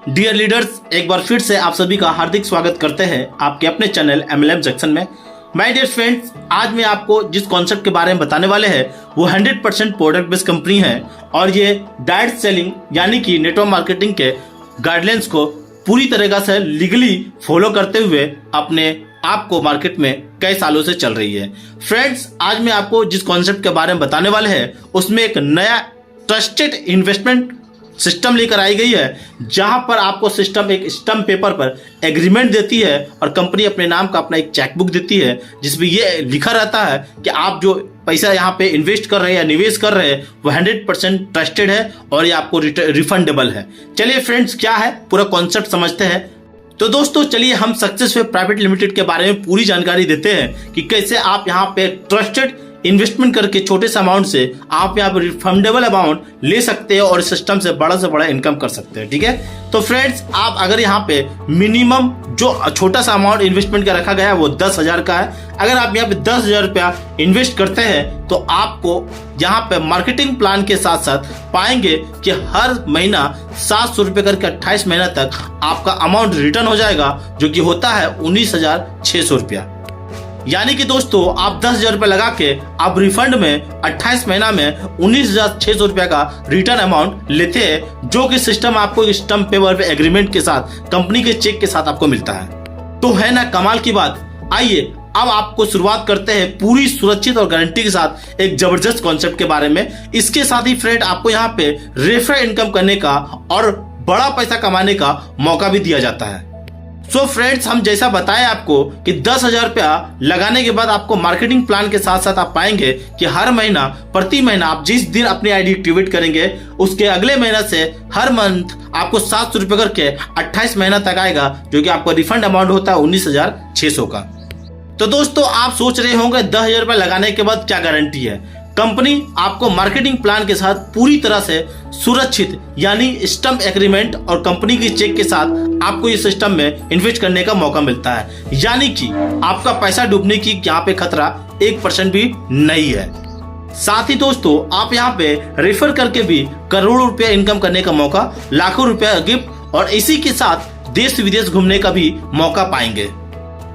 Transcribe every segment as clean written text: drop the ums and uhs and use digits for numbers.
Dear leaders, एक बार फिर से आप सभी का हार्दिक स्वागत करते हैं आपके अपने चैनल MLM जंक्शन में। माय डियर फ्रेंड्स, आज मैं आपको जिस कॉन्सेप्ट के बारे में बताने वाले हैं वो 100% प्रोडक्ट बेस्ड कंपनी है और ये डायरेक्ट सेलिंग यानी कि नेटवर्क मार्केटिंग के गाइडलाइंस को पूरी तरीके से लीगली फॉलो करते हुए अपने आप को मार्केट में कई सालों से चल रही है। फ्रेंड्स, आज मैं आपको जिस कॉन्सेप्ट के बारे में बताने वाले हैं उसमें एक नया ट्रस्टेड इन्वेस्टमेंट सिस्टम लेकर आई गई है, जहां पर आपको सिस्टम एक स्टम्प पेपर पर एग्रीमेंट देती है और कंपनी अपने नाम का अपना एक चेकबुक देती है जिसमें ये लिखा रहता है कि आप जो पैसा यहाँ पे इन्वेस्ट कर रहे हैं या निवेश कर रहे हैं वो 100% ट्रस्टेड है और ये आपको रिफंडेबल है। चलिए फ्रेंड्स, क्या है पूरा कॉन्सेप्ट समझते हैं। तो दोस्तों चलिए हम सक्सेस वे प्राइवेट लिमिटेड के बारे में पूरी जानकारी देते हैं कि कैसे आप यहाँ पे ट्रस्टेड इन्वेस्टमेंट करके छोटे से अमाउंट से आप यहाँ पर रिफंडेबल अमाउंट ले सकते हैं और इस सिस्टम से बड़ा इनकम कर सकते हैं। ठीक है, तो फ्रेंड्स आप अगर यहाँ पे मिनिमम जो छोटा सा अमाउंट इन्वेस्टमेंट का रखा गया है वो 10,000 का है। अगर आप यहाँ पे 10,000 रुपया इन्वेस्ट करते हैं तो आपको यहाँ पे मार्केटिंग प्लान के साथ साथ पाएंगे कि हर महीना 700 रुपये करके 28 महीना तक आपका अमाउंट रिटर्न हो जाएगा, जो कि होता है 19,600 रुपया। यानी कि दोस्तों आप 10,000 रुपये लगा के आप रिफंड में 28 महीना में 19,600 रुपया का रिटर्न अमाउंट लेते हैं, जो कि सिस्टम आपको स्टम्प पेपर पे एग्रीमेंट के साथ कंपनी के चेक के साथ आपको मिलता है। तो है ना कमाल की बात। आइए अब आपको शुरुआत करते हैं पूरी सुरक्षित और गारंटी के साथ एक जबरदस्त कॉन्सेप्ट के बारे में। इसके साथ ही फ्रेंड आपको यहाँ पे रेफरल इनकम करने का और बड़ा पैसा कमाने का मौका भी दिया जाता है। सो फ्रेंड्स, हम जैसा बताया आपको कि 10,000 रुपया लगाने के बाद आपको मार्केटिंग प्लान के साथ साथ आप पाएंगे कि हर महीना प्रति महीना आप जिस दिन अपनी आईडी एक्टिवेट करेंगे उसके अगले महीना से हर मंथ आपको 700 रुपये करके 28 महीना तक आएगा, जो कि आपको रिफंड अमाउंट होता है 19,600 का। तो दोस्तों आप सोच रहे होंगे 10,000 रुपये लगाने के बाद क्या गारंटी है। कंपनी आपको मार्केटिंग प्लान के साथ पूरी तरह से सुरक्षित यानी स्टम्प एग्रीमेंट और कंपनी की चेक के साथ आपको इस सिस्टम में इन्वेस्ट करने का मौका मिलता है, यानी कि आपका पैसा डूबने की यहाँ पे खतरा 1% भी नहीं है। साथ ही दोस्तों आप यहाँ पे रेफर करके भी करोड़ों रुपया इनकम करने का मौका, लाखों रुपया गिफ्ट और इसी के साथ देश विदेश घूमने का भी मौका पाएंगे।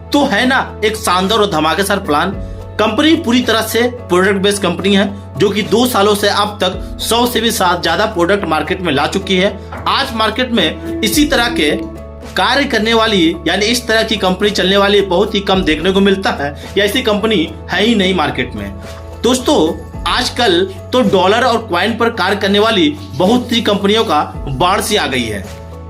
तो है ना एक शानदार और धमाकेदार प्लान। कंपनी पूरी तरह से प्रोडक्ट बेस्ड कंपनी है, जो कि 2 सालों से अब तक 100 से भी ज्यादा प्रोडक्ट मार्केट में ला चुकी है। आज मार्केट में इसी तरह के कार्य करने वाली यानी इस तरह की कंपनी चलने वाली बहुत ही कम देखने को मिलता है, या ऐसी कंपनी है ही नहीं मार्केट में। दोस्तों आजकल तो डॉलर और क्वाइन पर कार्य करने वाली बहुत सी कंपनियों का बाढ़ सी आ गई है।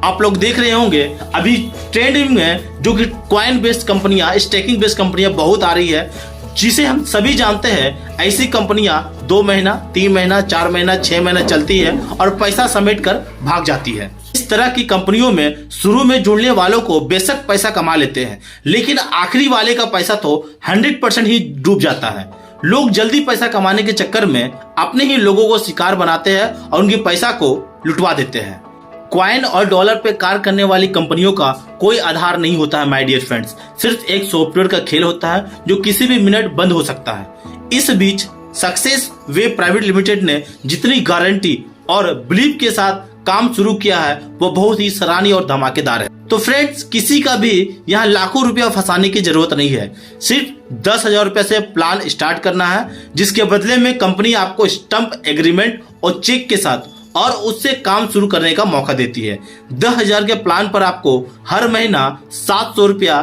आप लोग देख रहे होंगे अभी ट्रेंडिंग में जो कि क्वाइन बेस्ड कंपनियां, स्टेकिंग बेस्ड कंपनियां बहुत आ रही है, जिसे हम सभी जानते हैं। ऐसी कंपनियां 2 महीना, 3 महीना, 4 महीना, 6 महीना चलती है और पैसा समेट कर भाग जाती है। इस तरह की कंपनियों में शुरू में जुड़ने वालों को बेशक पैसा कमा लेते हैं, लेकिन आखिरी वाले का पैसा तो 100% ही डूब जाता है। लोग जल्दी पैसा कमाने के चक्कर में अपने ही लोगों को शिकार बनाते हैं और उनके पैसा को लुटवा देते हैं। क्वाइन और डॉलर पे कार्य करने वाली कंपनियों का कोई आधार नहीं होता है माय डियर फ्रेंड्स, सिर्फ एक सॉफ्टवेयर का खेल होता है जो किसी भी मिनट बंद हो सकता है। इस बीच सक्सेस वे प्राइवेट लिमिटेड ने जितनी गारंटी और बिलीव के साथ काम शुरू किया है वो बहुत ही सराहनीय और धमाकेदार है। तो फ्रेंड्स किसी का भी यहाँ लाखों रुपया फंसाने की जरूरत नहीं है, सिर्फ 10,000 रुपये से प्लान स्टार्ट करना है, जिसके बदले में कंपनी आपको स्टम्प एग्रीमेंट और चेक के साथ और उससे काम शुरू करने का मौका देती है। 10,000 के प्लान पर आपको हर महीना 700 रुपया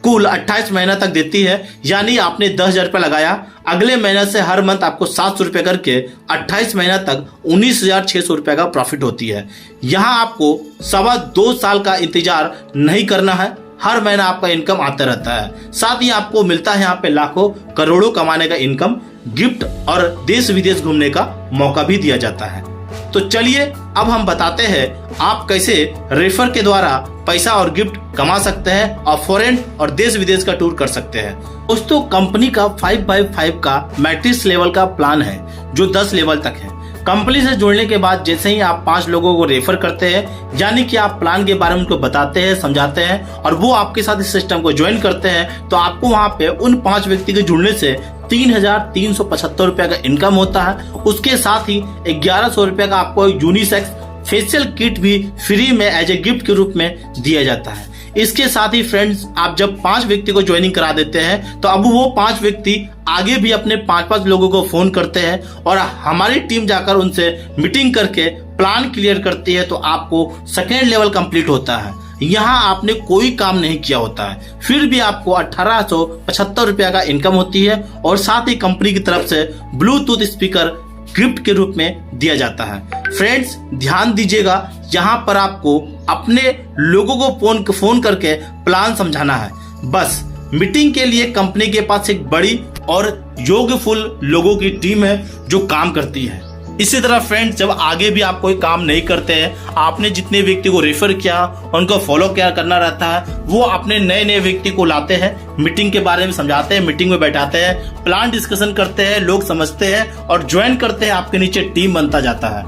कुल 28 महीना तक देती है, यानी आपने 10,000 रुपया लगाया, अगले महीने से हर मंथ आपको 700 रुपये करके 28 महीना तक 19,600 रुपये का प्रॉफिट होती है। यहाँ आपको 2.25 साल का इंतजार नहीं करना है, हर महीना आपका इनकम आता रहता है। साथ ही आपको मिलता है यहाँ पे लाखों करोड़ों कमाने का इनकम, गिफ्ट और देश विदेश घूमने का मौका भी दिया जाता है। तो चलिए अब हम बताते हैं आप कैसे रेफर के द्वारा पैसा और गिफ्ट कमा सकते हैं और फॉरेन और देश विदेश का टूर कर सकते हैं। दोस्तों कंपनी का 5x5 का मैट्रिक्स लेवल का प्लान है जो 10 लेवल तक है। कंपनी से जुड़ने के बाद जैसे ही आप 5 लोगों को रेफर करते हैं, यानी कि आप प्लान के बारे में उनको बताते हैं, समझाते हैं और वो आपके साथ इस सिस्टम को ज्वाइन करते हैं, तो आपको वहाँ पे उन 5 व्यक्ति के जुड़ने से 3,375 रुपए का इनकम होता है। उसके साथ ही 1,100 रुपए का आपको यूनिसेक्स फेशियल किट भी फ्री में एज ए गिफ्ट के रूप में दिया जाता है। इसके साथ ही फ्रेंड्स, आप जब 5 व्यक्ति को ज्वाइनिंग करा देते हैं तो अब वो 5 व्यक्ति आगे भी अपने 5-5 लोगों को फोन करते हैं और हमारी टीम जाकर उनसे मीटिंग करके प्लान क्लियर करती है, तो आपको सेकेंड लेवल कंप्लीट होता है। यहाँ आपने कोई काम नहीं किया होता है, फिर भी आपको 1875 रुपया का इनकम होती है और साथ ही कंपनी की तरफ से ब्लूटूथ स्पीकर गिफ्ट के रूप में दिया जाता है। फ्रेंड्स, ध्यान दीजिएगा, यहाँ पर आपको अपने लोगों को फोन करके प्लान समझाना है। बस मीटिंग के लिए कंपनी के पास एक बड़ी और योग्यफुल लोगों की टीम है जो काम करती है। इसी तरह फ्रेंड्स, जब आगे भी आप कोई काम नहीं करते हैं, आपने जितने व्यक्ति को रेफर किया उनको फॉलो क्या करना रहता है, वो अपने नए नए व्यक्ति को लाते हैं, मीटिंग के बारे में समझाते हैं, मीटिंग में बैठाते हैं, प्लान डिस्कशन करते हैं, लोग समझते हैं और ज्वाइन करते हैं, आपके नीचे टीम बनता जाता है।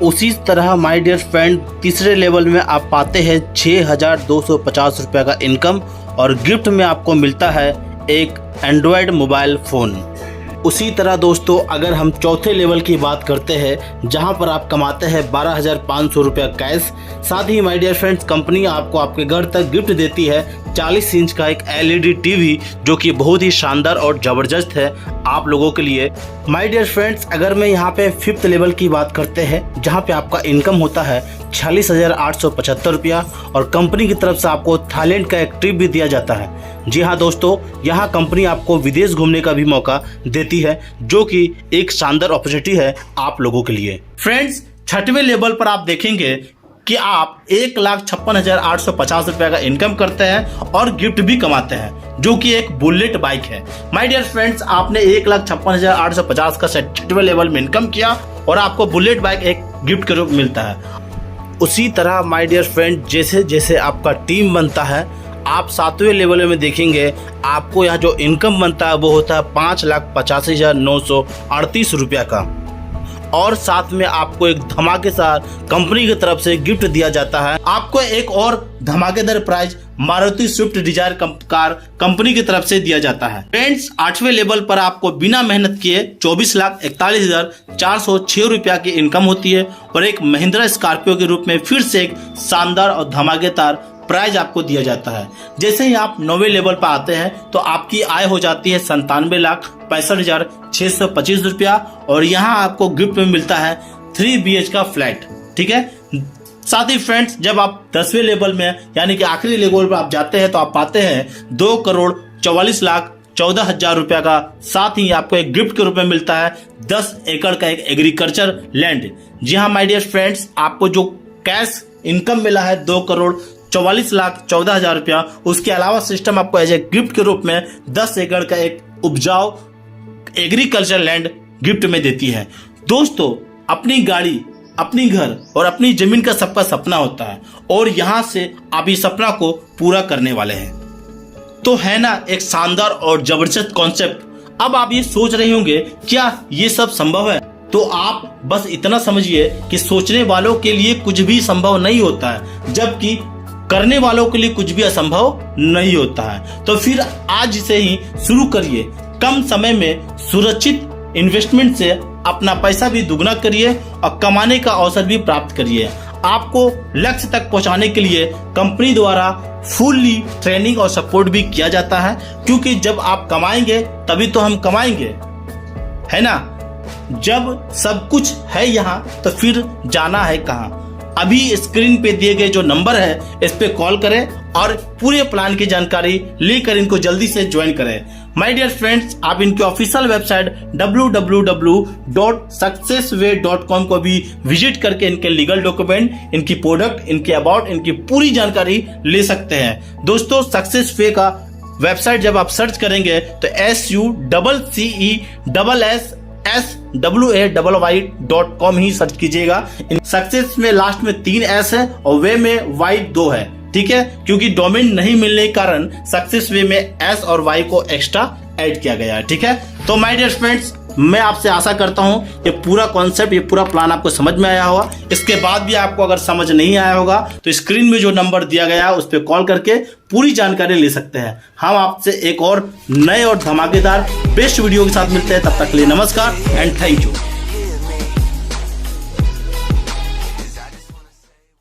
उसी तरह माय डियर फ्रेंड, तीसरे लेवल में आप पाते हैं 6250 रुपये का इनकम और गिफ्ट में आपको मिलता है एक एंड्रॉयड मोबाइल फ़ोन। उसी तरह दोस्तों, अगर हम चौथे लेवल की बात करते हैं जहां पर आप कमाते हैं 12,500 रुपया कैश, साथ ही माय डियर फ्रेंड्स, कंपनी आपको आपके घर तक गिफ्ट देती है 40 इंच का एक LED टीवी जो कि बहुत ही शानदार और ज़बरदस्त है आप लोगों के लिए। माय डियर फ्रेंड्स, अगर मैं यहाँ पे 5th लेवल की बात करते हैं जहाँ पे आपका इनकम होता है 46,875 रुपया और कंपनी की तरफ से आपको थाईलैंड का एक ट्रिप भी दिया जाता है। जी हाँ दोस्तों, यहाँ कंपनी आपको विदेश घूमने का भी मौका देती है जो कि एक शानदार अपॉर्चुनिटी है आप लोगों के लिए। फ्रेंड्स, 6वें लेवल पर आप देखेंगे कि आप 1,56,850 रुपये का इनकम करते हैं और गिफ्ट भी कमाते हैं जो कि एक बुलेट बाइक है। माय डियर फ्रेंड्स, आपने 1,56,850 का 6वें लेवल में इनकम किया और आपको बुलेट बाइक एक गिफ्ट के रूप में मिलता है। उसी तरह माय डियर फ्रेंड, जैसे जैसे आपका टीम बनता है, आप 7वें लेवल में देखेंगे आपको यहाँ जो इनकम बनता है वो होता है 5,85,938 रुपया का और साथ में आपको एक धमाकेदार कंपनी की तरफ से गिफ्ट दिया जाता है। आपको एक और धमाकेदार prize Maruti Swift Dzire car company की तरफ से दिया जाता है। फ्रेंड्स, 8वें लेवल पर आपको बिना मेहनत किए 24,41,406 रुपया की इनकम होती है और एक महिंद्रा स्कॉर्पियो के रूप में फिर से एक शानदार और धमाकेदार प्राइज आपको दिया जाता है। जैसे ही आप 9वें लेवल पर आते हैं तो आपकी आय हो जाती है 97,65,625 रुपया और यहाँ आपको गिफ्ट में मिलता है 3 BH का फ्लैट। ठीक है, साथ ही फ्रेंड्स, जब आप 10वें लेवल में यानी कि आखिरी लेवल पर आप जाते हैं तो आप पाते हैं 2,44,14,000 रुपया का, साथ ही आपको एक गिफ्ट के रूप में मिलता है 10 एकड़ का एक एग्रीकल्चर लैंड। जी हाँ माय डियर फ्रेंड्स, आपको जो कैश इनकम मिला है 2,44,14,000 रुपया, उसके अलावा सिस्टम आपको एज ए गिफ्ट के रूप में 10 एकड़ का एक उपजाऊ एग्रीकल्चर लैंड गिफ्ट में देती है। दोस्तों, अपनी गाड़ी, अपनी घर और अपनी जमीन का सबका सपना होता है और यहाँ से आप इस सपना को पूरा करने वाले हैं। तो है ना एक शानदार और जबरदस्त कॉन्सेप्ट। अब आप ये सोच रहे होंगे क्या ये सब संभव है? तो आप बस इतना समझिए कि सोचने वालों के लिए कुछ भी संभव नहीं होता है, जबकि करने वालों के लिए कुछ भी असंभव नहीं होता है। तो फिर आज से ही शुरू करिए, कम समय में सुरक्षित इन्वेस्टमेंट से अपना पैसा भी दुगना करिए और कमाने का अवसर भी प्राप्त करिए। आपको लक्ष्य तक पहुंचाने के लिए कंपनी द्वारा फुल्ली ट्रेनिंग और सपोर्ट भी किया जाता है, क्योंकि जब आप कमाएंगे तभी तो हम कमाएंगे, है ना। जब सब कुछ है यहाँ तो फिर जाना है कहाँ। अभी स्क्रीन पे दिए गए जो नंबर है इस पे कॉल करें और पूरे प्लान की जानकारी लेकर इनको जल्दी से ज्वाइन करें। माय डियर फ्रेंड्स, आप इनकी ऑफिशियल वेबसाइट www.successway.com को भी विजिट करके इनके लीगल डॉक्यूमेंट, इनकी प्रोडक्ट, इनके अबाउट, इनकी पूरी जानकारी ले सकते हैं। दोस्तों, सक्सेस वे का वेबसाइट जब आप सर्च करेंगे तो SUCCESSWAYY.com ही सर्च कीजिएगा। सक्सेस में लास्ट में 3 S है और वे में Y 2 है। ठीक है, क्योंकि डोमेन नहीं मिलने के कारण सक्सेस वे में S और Y को एक्स्ट्रा ऐड किया गया है। ठीक है, तो माय डियर फ्रेंड्स, मैं आपसे आशा करता हूं ये पूरा कॉन्सेप्ट, ये पूरा प्लान आपको समझ में आया होगा। इसके बाद भी आपको अगर समझ नहीं आया होगा तो स्क्रीन में जो नंबर दिया गया है उस पर कॉल करके पूरी जानकारी ले सकते हैं। हम आपसे एक और नए और धमाकेदार बेस्ट वीडियो के साथ मिलते हैं। तब तक के लिए नमस्कार एंड थैंक यू।